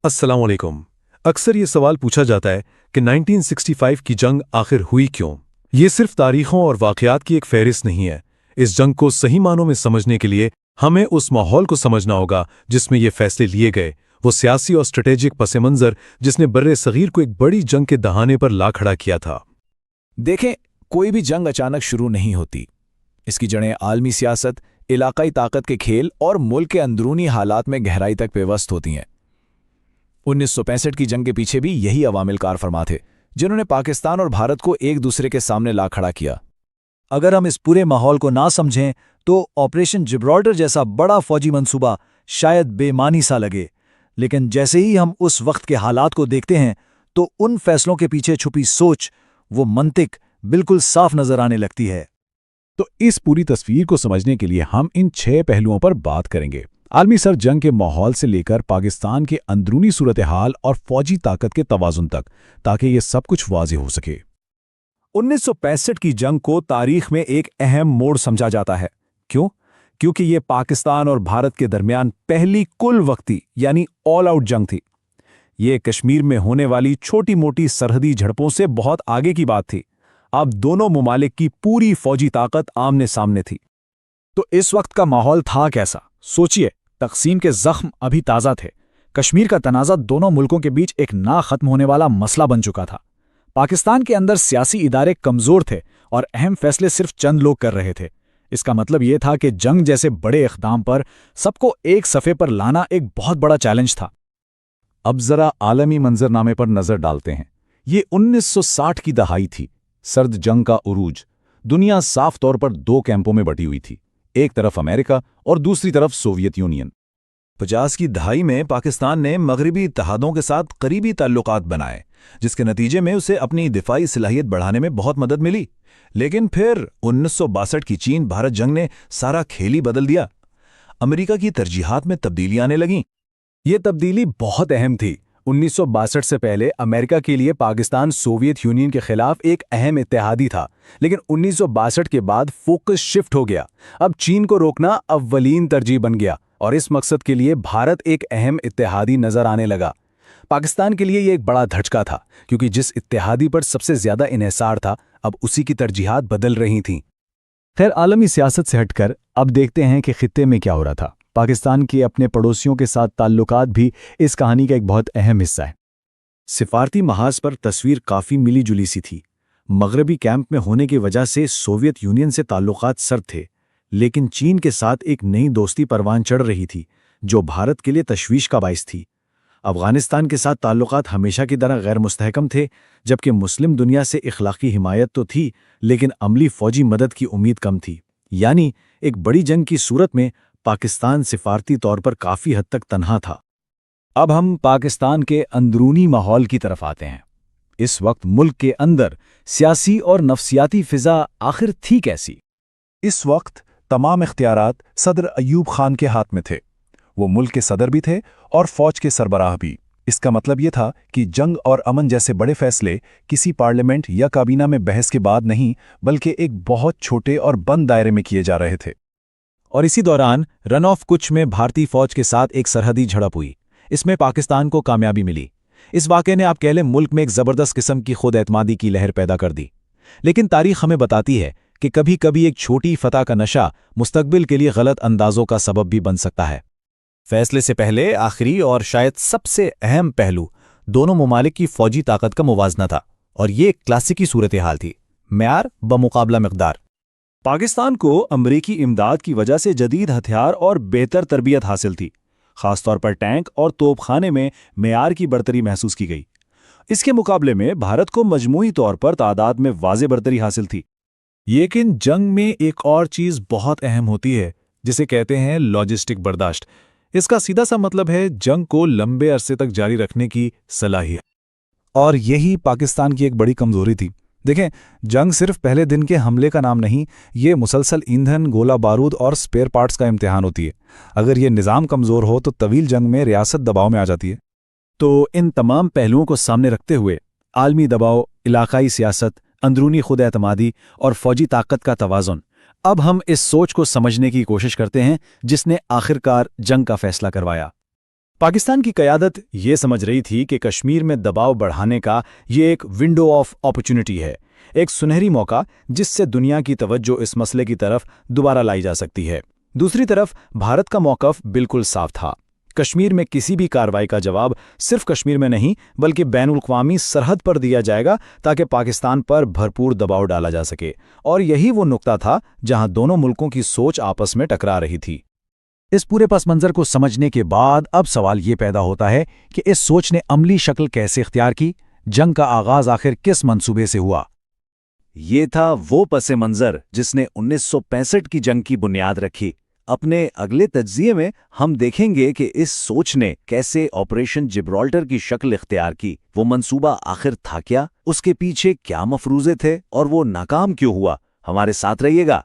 अस्सलाम वालेकुम। अक्सर ये सवाल पूछा जाता है कि 1965 की जंग आखिर हुई क्यों। ये सिर्फ तारीखों और वाक़यात की एक फहरिस्त नहीं है। इस जंग को सही मानों में समझने के लिए हमें उस माहौल को समझना होगा जिसमें ये फैसले लिए गए, वो सियासी और स्ट्रेटेजिक पस मंज़र जिसने बर्रे सगीर को एक बड़ी जंग के दहाने पर ला खड़ा किया था। देखें, कोई भी जंग अचानक शुरू नहीं होती। इसकी जड़ें आलमी सियासत, इलाकाई ताकत के खेल और मुल्क के अंदरूनी हालात में गहराई तक पेवस्त होती हैं। 1965 की जंग के पीछे भी यही अवामिल कार फरमा थे जिन्होंने पाकिस्तान और भारत को एक दूसरे के सामने ला खड़ा किया। अगर हम इस पूरे माहौल को ना समझें तो ऑपरेशन जिब्राल्टर जैसा बड़ा फौजी मंसूबा शायद बेमानी सा लगे, लेकिन जैसे ही हम उस वक्त के हालात को देखते हैं तो उन फैसलों के पीछे छुपी सोच, वो मंतिक बिल्कुल साफ नजर आने लगती है। तो इस पूरी तस्वीर को समझने के लिए हम इन 6 पहलुओं पर बात करेंगे। आलमी सर जंग के माहौल से लेकर पाकिस्तान के अंदरूनी सूरत हाल और फौजी ताकत के तवाजुन तक, ताकि ये सब कुछ वाज़ेह हो सके। 1965 की जंग को तारीख में एक अहम मोड़ समझा जाता है। क्यों? क्योंकि ये पाकिस्तान और भारत के दरमियान पहली कुल वक्ती यानी ऑल आउट जंग थी। ये कश्मीर में होने वाली छोटी मोटी सरहदी झड़पों से बहुत आगे की बात थी। अब दोनों मुमालिक की पूरी फौजी ताकत आमने सामने थी। तो इस वक्त का माहौल था कैसा? सोचिए, तकसीम के जख्म अभी ताज़ा थे। कश्मीर का तनाज़ा दोनों मुल्कों के बीच एक ना खत्म होने वाला मसला बन चुका था। पाकिस्तान के अंदर सियासी इदारे कमज़ोर थे और अहम फैसले सिर्फ चंद लोग कर रहे थे। इसका मतलब यह था कि जंग जैसे बड़े इक़दाम पर सबको एक सफ़े पर लाना एक बहुत बड़ा चैलेंज था। अब ज़रा आलमी मंजरनामे पर नज़र डालते हैं। ये 1960 की दहाई थी, सर्द जंग का उरूज। दुनिया साफ तौर पर 2 कैंपों में बटी हुई थी, एक तरफ अमेरिका और दूसरी तरफ सोवियत यूनियन। 50 की दहाई में पाकिस्तान ने मगरबी इत्तेहादों के साथ करीबी ताल्लुकात बनाए, जिसके नतीजे में उसे अपनी दिफाई सलाहियत बढ़ाने में बहुत मदद मिली। लेकिन फिर 1962 की चीन भारत जंग ने सारा खेल ही बदल दिया। अमेरिका की तरजीहात में तब्दीली आने लगीं। ये तब्दीली बहुत अहम थी। 1962 से पहले अमेरिका के लिए पाकिस्तान सोवियत यूनियन के खिलाफ एक अहम इत्तेहादी था, लेकिन 1962 के बाद फोकस शिफ्ट हो गया। अब चीन को रोकना अव्वलीन तरजीह बन गया और इस मकसद के लिए भारत एक अहम इत्तेहादी नजर आने लगा। पाकिस्तान के लिए ये एक बड़ा धचका था, क्योंकि जिस इत्तेहादी पर सबसे ज्यादा इन्हिसार था, अब उसी की तरजीहात बदल रही थीं। खैर, आलमी सियासत से हटकर अब देखते हैं कि खित्ते में क्या हो रहा था। पाकिस्तान के अपने पड़ोसियों के साथ ताल्लुकात भी इस कहानी का एक बहुत अहम हिस्सा है। सिफारती महाज पर तस्वीर काफ़ी मिली जुली सी थी। मगरबी कैंप में होने की वजह से सोवियत यूनियन से ताल्लुकात सर्द थे, लेकिन चीन के साथ एक नई दोस्ती परवान चढ़ रही थी, जो भारत के लिए तशवीश का बाइस थी। अफगानिस्तान के साथ ताल्लुकात हमेशा की तरह गैर मुस्तहकम थे, जबकि मुस्लिम दुनिया से इखलाकी हिमायत तो थी, लेकिन अमली फौजी मदद की उम्मीद कम थी। यानी एक बड़ी जंग की सूरत में पाकिस्तान सिफारती तौर पर काफ़ी हद तक तन्हा था। अब हम पाकिस्तान के अंदरूनी माहौल की तरफ आते हैं। इस वक्त मुल्क के अंदर सियासी और नफसियाती फिजा आखिर थी कैसी? इस वक्त तमाम इख्तियारात सदर अयूब खान के हाथ में थे। वो मुल्क के सदर भी थे और फौज के सरबराह भी। इसका मतलब ये था कि जंग और अमन जैसे बड़े फैसले किसी पार्लियामेंट या काबीना में बहस के बाद नहीं, बल्कि एक बहुत छोटे और बंद दायरे में किए जा रहे थे। और इसी दौरान रन ऑफ कुछ में भारतीय फौज के साथ एक सरहदी झड़प हुई। इसमें पाकिस्तान को कामयाबी मिली। इस वाक़े ने आप कह लें मुल्क में एक ज़बरदस्त किस्म की खुद एतमादी की लहर पैदा कर दी। लेकिन तारीख हमें बताती है कि कभी कभी एक छोटी फतह का नशा मुस्तकबिल के लिए गलत अंदाजों का सबब भी बन सकता है। फैसले से पहले आखिरी और शायद सबसे अहम पहलू दोनों मुमालिक की फौजी ताकत का मुवाजना था, और ये एक क्लासिकी सूरत हाल थी, मेयार बमुकाबला मिक़दार। पाकिस्तान को अमरीकी इमदाद की वजह से जदीद हथियार और बेहतर तरबियत हासिल थी। खासतौर पर टैंक और तोपखाने में मेयार की बरतरी महसूस की गई। इसके मुकाबले में भारत को मजमूई तौर पर तादाद में वाज़े बरतरी हासिल थी। लेकिन जंग में एक और चीज़ बहुत अहम होती है, जिसे कहते हैं लॉजिस्टिक बर्दाश्त। इसका सीधा सा मतलब है जंग को लंबे अरसे तक जारी रखने की सलाहियत, और यही पाकिस्तान की एक बड़ी कमज़ोरी थी। देखें, जंग सिर्फ पहले दिन के हमले का नाम नहीं, ये मुसलसल ईंधन, गोला बारूद और स्पेयर पार्ट्स का इम्तिहान होती है। अगर ये निज़ाम कमज़ोर हो तो तवील जंग में रियासत दबाव में आ जाती है। तो इन तमाम पहलुओं को सामने रखते हुए आलमी दबाव, इलाकाई सियासत, अंदरूनी खुद एतमादी और फौजी ताकत का तवाज़ुन, अब हम इस सोच को समझने की कोशिश करते हैं जिसने आखिरकार जंग का फैसला करवाया। पाकिस्तान की क़यादत ये समझ रही थी कि कश्मीर में दबाव बढ़ाने का ये एक विंडो ऑफ अपॉर्चुनिटी है, एक सुनहरी मौका जिससे दुनिया की तवज्जो इस मसले की तरफ दोबारा लाई जा सकती है। दूसरी तरफ भारत का मौक़िफ़ बिल्कुल साफ था। कश्मीर में किसी भी कार्रवाई का जवाब सिर्फ कश्मीर में नहीं बल्कि बैनुल-अक़वामी सरहद पर दिया जाएगा ताकि पाकिस्तान पर भरपूर दबाव डाला जा सके, और यही वो नुक्ता था जहां दोनों मुल्कों की सोच आपस में टकरा रही थी। इस पूरे पस मंज़र को समझने के बाद अब सवाल ये पैदा होता है कि इस सोच ने अमली शक्ल कैसे इख्तियार की, जंग का आगाज़ आखिर किस मंसूबे से हुआ। ये था वो पस मंज़र जिसने 1965 की जंग की बुनियाद रखी। अपने अगले तज्ज़िये में हम देखेंगे कि इस सोच ने कैसे ऑपरेशन जिब्राल्टर की शक्ल इख्तियार की। वो मंसूबा आखिर था क्या, उसके पीछे क्या मफरूज़े थे और वो नाकाम क्यों हुआ। हमारे साथ रहिएगा।